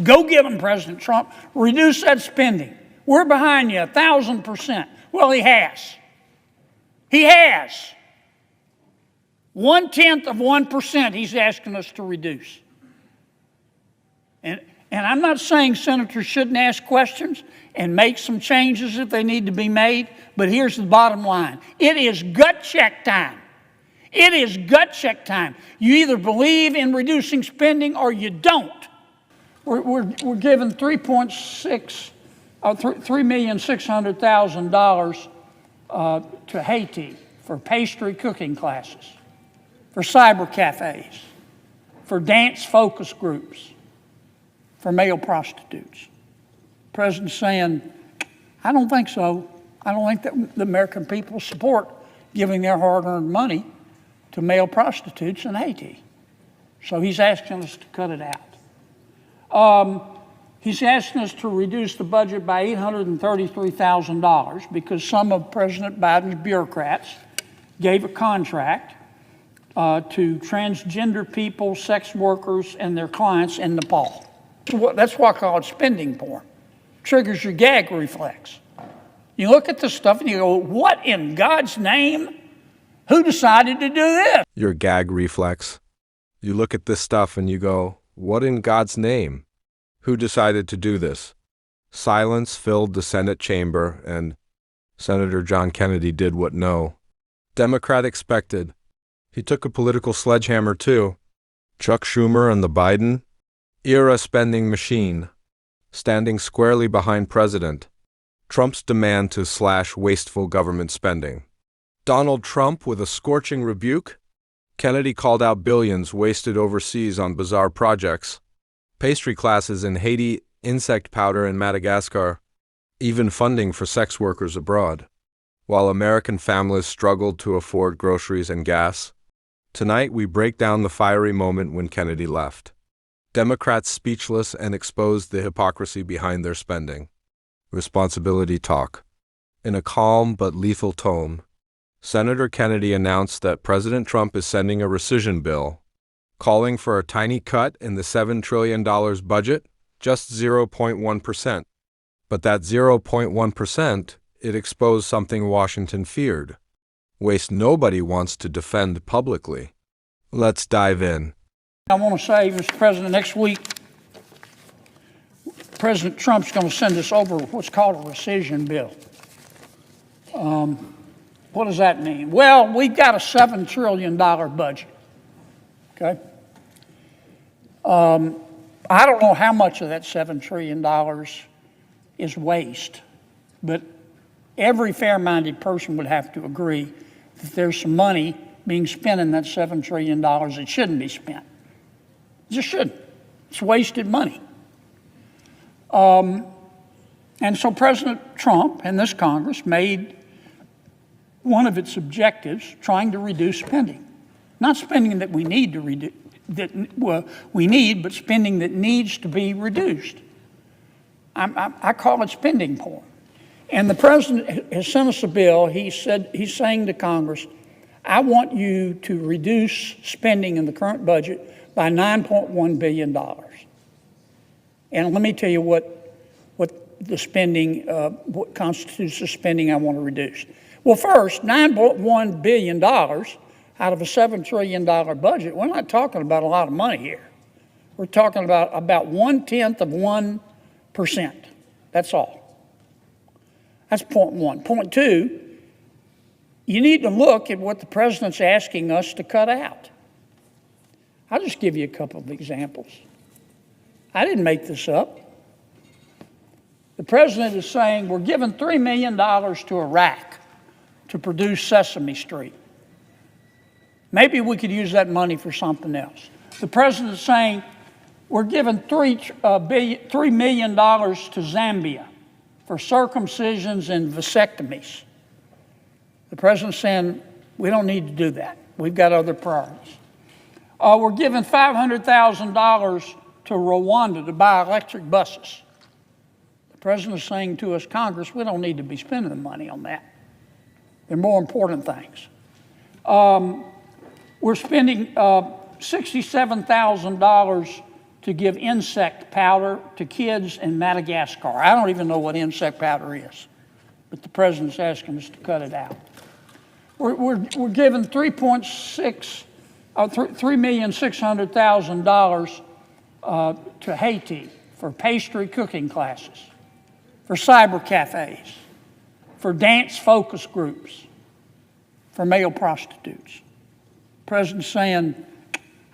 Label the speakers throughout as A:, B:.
A: Go get them, President Trump. Reduce that spending. We're behind you 1,000%. Well, he has. He has. 0.1% he's asking us to reduce. And I'm not saying senators shouldn't ask questions and make some changes if they need to be made, but here's the bottom line. It is gut check time. It is gut check time. You either believe in reducing spending or you don't. We're giving $3,600,000 to Haiti for pastry cooking classes, for cyber cafes, for dance focus groups, for male prostitutes. The president's saying, I don't think so. I don't think that the American people support giving their hard-earned money to male prostitutes in Haiti. So he's asking us to cut it out. He's asking us to reduce the budget by $833,000 because some of President Biden's bureaucrats gave a contract to transgender people, sex workers, and their clients in Nepal. That's why I call it spending porn. Triggers your gag reflex. You look at this stuff and you go, what in God's name? Who decided to do this?
B: Your gag reflex. You look at this stuff and you go, what in God's name? Who decided to do this? Silence filled the Senate chamber, and Senator John Kennedy did what no Democrat expected. He took a political sledgehammer too. Chuck Schumer and the Biden-era spending machine, standing squarely behind President Trump's demand to slash wasteful government spending. Donald Trump with a scorching rebuke. Kennedy called out billions wasted overseas on bizarre projects. Pastry classes in Haiti, insect powder in Madagascar, even funding for sex workers abroad. While American families struggled to afford groceries and gas, tonight we break down the fiery moment when Kennedy left. Democrats speechless and exposed the hypocrisy behind their spending. Responsibility talk. In a calm but lethal tone, Senator Kennedy announced that President Trump is sending a rescission bill, calling for a tiny cut in the $7 trillion budget, just 0.1%. But that 0.1%, it exposed something Washington feared. Waste nobody wants to defend publicly. Let's dive in.
A: I want to say, Mr. President, next week, President Trump's going to send us over what's called a rescission bill. What does that mean? Well, we've got a $7 trillion budget, okay? I don't know how much of that $7 trillion is waste, but every fair-minded person would have to agree that there's some money being spent in that $7 trillion that shouldn't be spent. It just shouldn't. It's wasted money. And so President Trump and this Congress made one of its objectives trying to reduce spending. Not spending that we need to reduce, but spending that needs to be reduced. I call it spending porn. And the president has sent us a bill. He's saying to Congress, I want you to reduce spending in the current budget by $9.1 billion. And let me tell you what the spending, what constitutes the spending I want to reduce. Well, first, $9.1 billion out of a $7 trillion budget, we're not talking about a lot of money here. We're talking about 0.1%. That's all. That's point one. Point two, you need to look at what the president's asking us to cut out. I'll just give you a couple of examples. I didn't make this up. The president is saying we're giving $3 million to Iraq to produce Sesame Street. Maybe we could use that money for something else. The president is saying we're giving $3 million to Zambia for circumcisions and vasectomies. The president's saying we don't need to do that. We've got other priorities. We're giving $500,000 to Rwanda to buy electric buses. The president is saying to us, Congress, we don't need to be spending the money on that. There are more important things. We're spending $67,000 to give insect powder to kids in Madagascar. I don't even know what insect powder is, but the president's asking us to cut it out. We're giving $3,600,000 to Haiti for pastry cooking classes, for cyber cafes, for dance focus groups, for male prostitutes. The president's saying,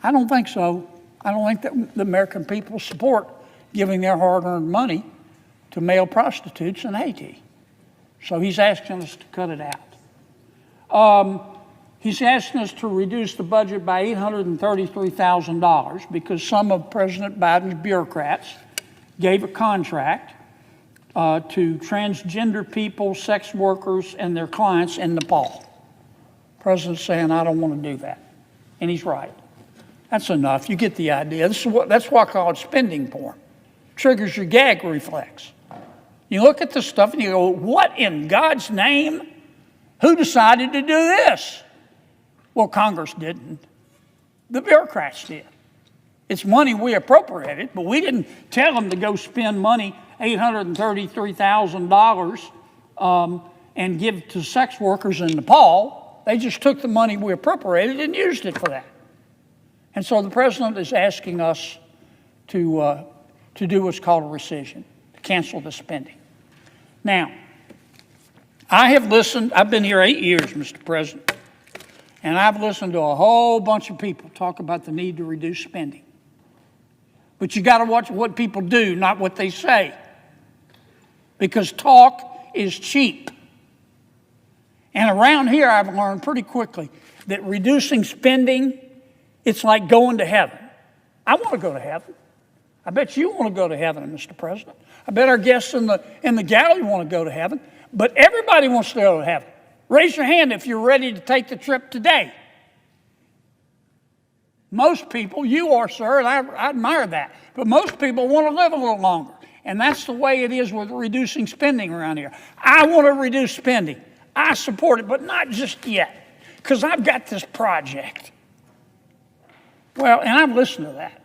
A: I don't think so. I don't think that the American people support giving their hard-earned money to male prostitutes in Haiti. So he's asking us to cut it out. He's asking us to reduce the budget by $833,000 because some of President Biden's bureaucrats gave a contract to transgender people, sex workers, and their clients in Nepal. The president's saying, I don't want to do that. And he's right. That's enough. You get the idea. That's why I call it spending porn. Triggers your gag reflex. You look at this stuff and you go, what in God's name? Who decided to do this? Well, Congress didn't. The bureaucrats did. It's money we appropriated, but we didn't tell them to go spend money, $833,000, and give to sex workers in Nepal. They just took the money we appropriated and used it for that. And so the president is asking us to do what's called a rescission, to cancel the spending. Now, I have listened, I've been here 8 years, Mr. President, and I've listened to a whole bunch of people talk about the need to reduce spending. But you got to watch what people do, not what they say. Because talk is cheap. And around here, I've learned pretty quickly that reducing spending, it's like going to heaven. I want to go to heaven. I bet you want to go to heaven, Mr. President. I bet our guests in the gallery want to go to heaven. But everybody wants to go to heaven. Raise your hand if you're ready to take the trip today. Most people, you are, sir, and I admire that, but most people want to live a little longer. And that's the way it is with reducing spending around here. I want to reduce spending. I support it, but not just yet, because I've got this project. Well, and I've listened to that.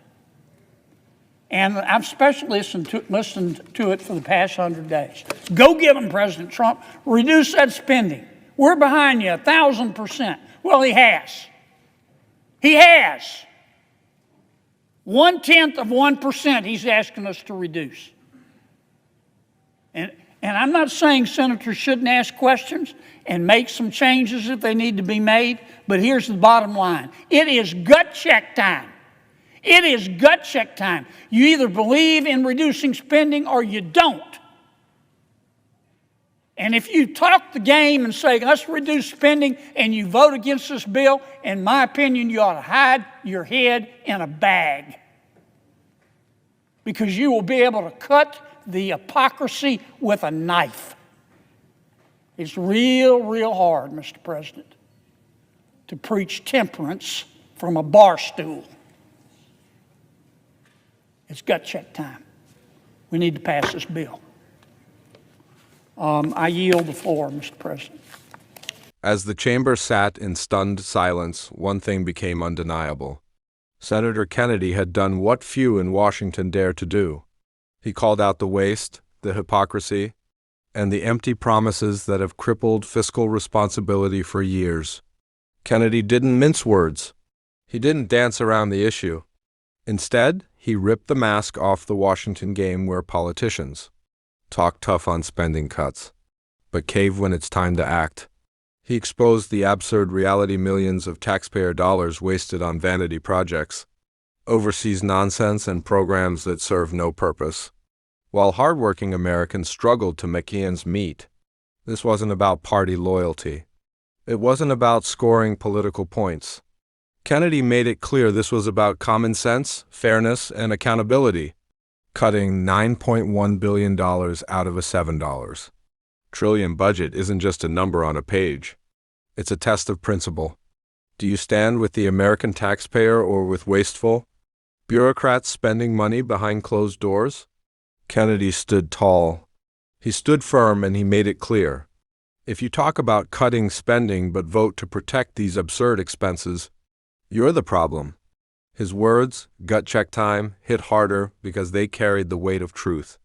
A: And I've especially listened to it for the past 100 days. Go get them, President Trump. Reduce that spending. We're behind you 1,000%. Well, he has. He has. 0.1% he's asking us to reduce. And I'm not saying senators shouldn't ask questions and make some changes if they need to be made, but here's the bottom line. It is gut check time. It is gut check time. You either believe in reducing spending or you don't. And if you talk the game and say, let's reduce spending, and you vote against this bill, in my opinion, you ought to hide your head in a bag. Because you will be able to cut the hypocrisy with a knife. It's real, real hard, Mr. President, to preach temperance from a bar stool. It's gut check time. We need to pass this bill. I yield the floor, Mr. President.
B: As the chamber sat in stunned silence, one thing became undeniable. Senator Kennedy had done what few in Washington dare to do. He called out the waste, the hypocrisy, and the empty promises that have crippled fiscal responsibility for years. Kennedy didn't mince words. He didn't dance around the issue. Instead, he ripped the mask off the Washington game where politicians talk tough on spending cuts, but cave when it's time to act. He exposed the absurd reality: millions of taxpayer dollars wasted on vanity projects, overseas nonsense, and programs that serve no purpose. While hardworking Americans struggled to make ends meet, this wasn't about party loyalty. It wasn't about scoring political points. Kennedy made it clear this was about common sense, fairness, and accountability, cutting $9.1 billion out of a $7 trillion budget isn't just a number on a page. It's a test of principle. Do you stand with the American taxpayer or with wasteful bureaucrats spending money behind closed doors? Kennedy stood tall. He stood firm, and he made it clear. If you talk about cutting spending but vote to protect these absurd expenses, you're the problem. His words, gut check time, hit harder because they carried the weight of truth.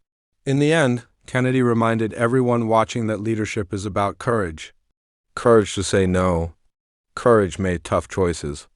B: In the end, Kennedy reminded everyone watching that leadership is about courage. Courage to say no. Courage made tough choices.